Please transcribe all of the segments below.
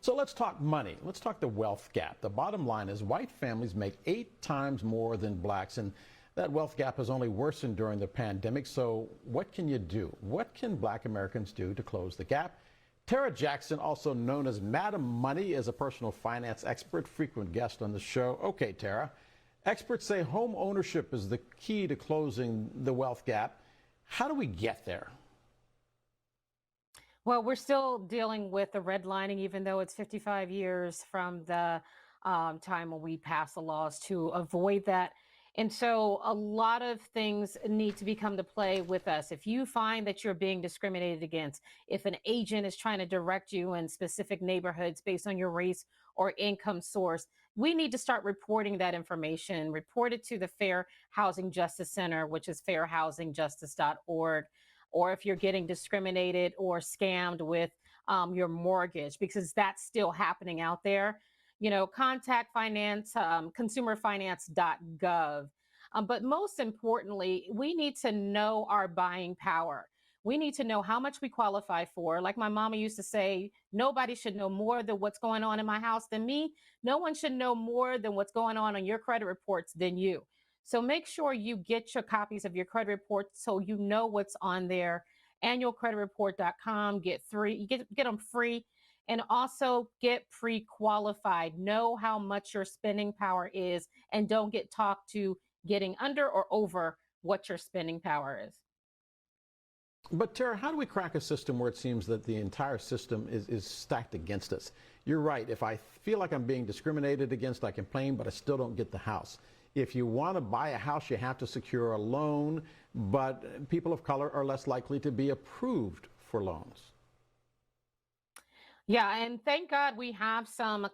So let's talk money. Let's talk the wealth gap. The bottom line is white families make 8 times more than blacks, and that wealth gap has only worsened during the pandemic. So what can you do? What can black Americans do to close the gap? Tarra Jackson, also known as Madam Money, is a personal finance expert, frequent guest on the show. Okay, Tarra, experts say home ownership is the key to closing the wealth gap. How do we get there? Well, we're still dealing with the redlining, even though it's 55 years from the time when we passed the laws to avoid that. And so a lot of things need to become to play with us. If you find that you're being discriminated against, if an agent is trying to direct you in specific neighborhoods based on your race or income source, we need to start reporting that information, report it to the Fair Housing Justice Center, which is fairhousingjustice.org, or if you're getting discriminated or scammed with your mortgage, because that's still happening out there. Contact finance, consumerfinance.gov. But most importantly, we need to know our buying power. We need to know how much we qualify for. Like my mama used to say, nobody should know more than what's going on in my house than me. No one should know more than what's going on your credit reports than you. So make sure you get your copies of your credit reports so you know what's on there. Annualcreditreport.com, get them free, and also get pre-qualified. Know how much your spending power is, and don't get talked to getting under or over what your spending power is. But Tara, how do we crack a system where it seems that the entire system is stacked against us? You're right. If I feel like I'm being discriminated against, I complain, but I still don't get the house. If you want to buy a house, you have to secure a loan, but people of color are less likely to be approved for loans. Yeah, and thank God we have some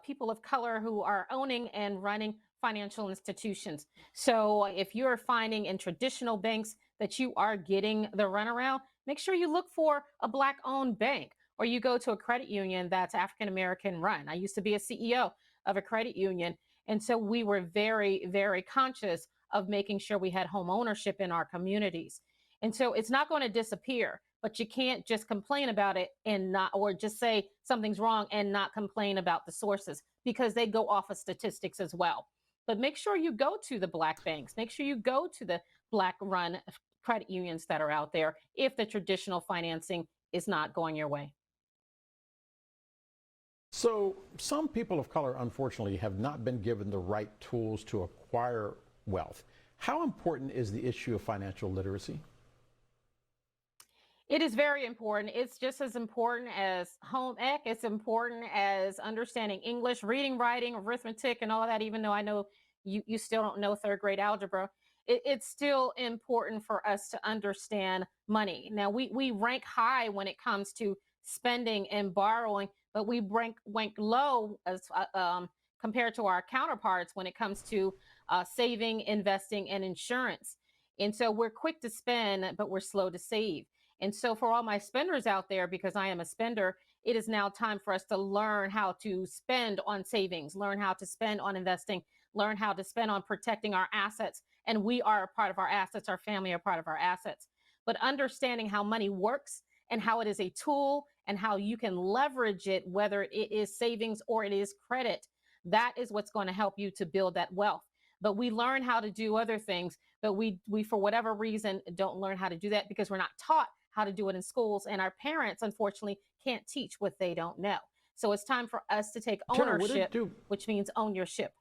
people of color who are owning and running financial institutions. So if you're finding in traditional banks that you are getting the runaround, make sure you look for a Black owned bank, or you go to a credit union that's African American run. I used to be a CEO of a credit union. And so we were very, very conscious of making sure we had home ownership in our communities. And so it's not going to disappear, but you can't just complain about it and not, or just say something's wrong and not complain about the sources, because they go off of statistics as well. But make sure you go to the Black banks, make sure you go to the Black run credit unions that are out there if the traditional financing is not going your way. So some people of color, unfortunately, have not been given the right tools to acquire wealth. How important is the issue of financial literacy? It is very important. It's just as important as home ec. It's important as understanding English, reading, writing, arithmetic, and all that, even though I know you still don't know third grade algebra. It's still important for us to understand money. Now, we rank high when it comes to spending and borrowing, but we rank low as compared to our counterparts when it comes to saving, investing, and insurance. And so we're quick to spend, but we're slow to save. And so for all my spenders out there, because I am a spender, it is now time for us to learn how to spend on savings, learn how to spend on investing, learn how to spend on protecting our assets. And we are a part of our assets. Our family are part of our assets. But understanding how money works and how it is a tool and how you can leverage it, whether it is savings or it is credit, that is what's going to help you to build that wealth. But we learn how to do other things, but we for whatever reason don't learn how to do that because we're not taught how to do it in schools, and our parents unfortunately can't teach what they don't know. So it's time for us to take ownership, which means own your ship.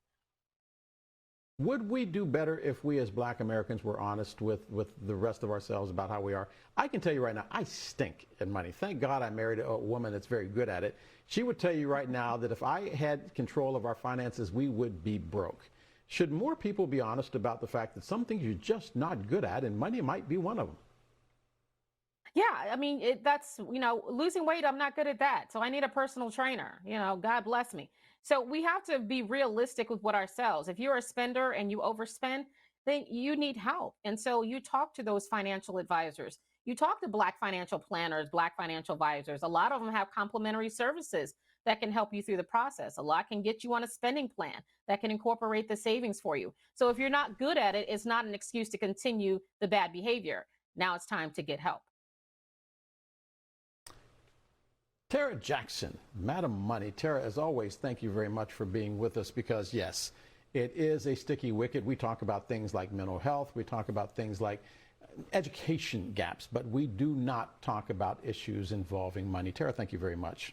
Would we do better if we as Black Americans were honest with the rest of ourselves about how we are? I can tell you right now, I stink at money. Thank God I married a woman that's very good at it. She would tell you right now that if I had control of our finances, we would be broke. Should more people be honest about the fact that some things you're just not good at, and money might be one of them? Yeah, I mean, that's, losing weight, I'm not good at that. So I need a personal trainer, God bless me. So we have to be realistic with what ourselves. If you're a spender and you overspend, then you need help. And so you talk to those financial advisors. You talk to Black financial planners, Black financial advisors. A lot of them have complimentary services that can help you through the process. A lot can get you on a spending plan that can incorporate the savings for you. So if you're not good at it, it's not an excuse to continue the bad behavior. Now it's time to get help. Tarra Jackson, Madam Money. Tarra, as always, thank you very much for being with us because, yes, it is a sticky wicket. We talk about things like mental health. We talk about things like education gaps, but we do not talk about issues involving money. Tarra, thank you very much.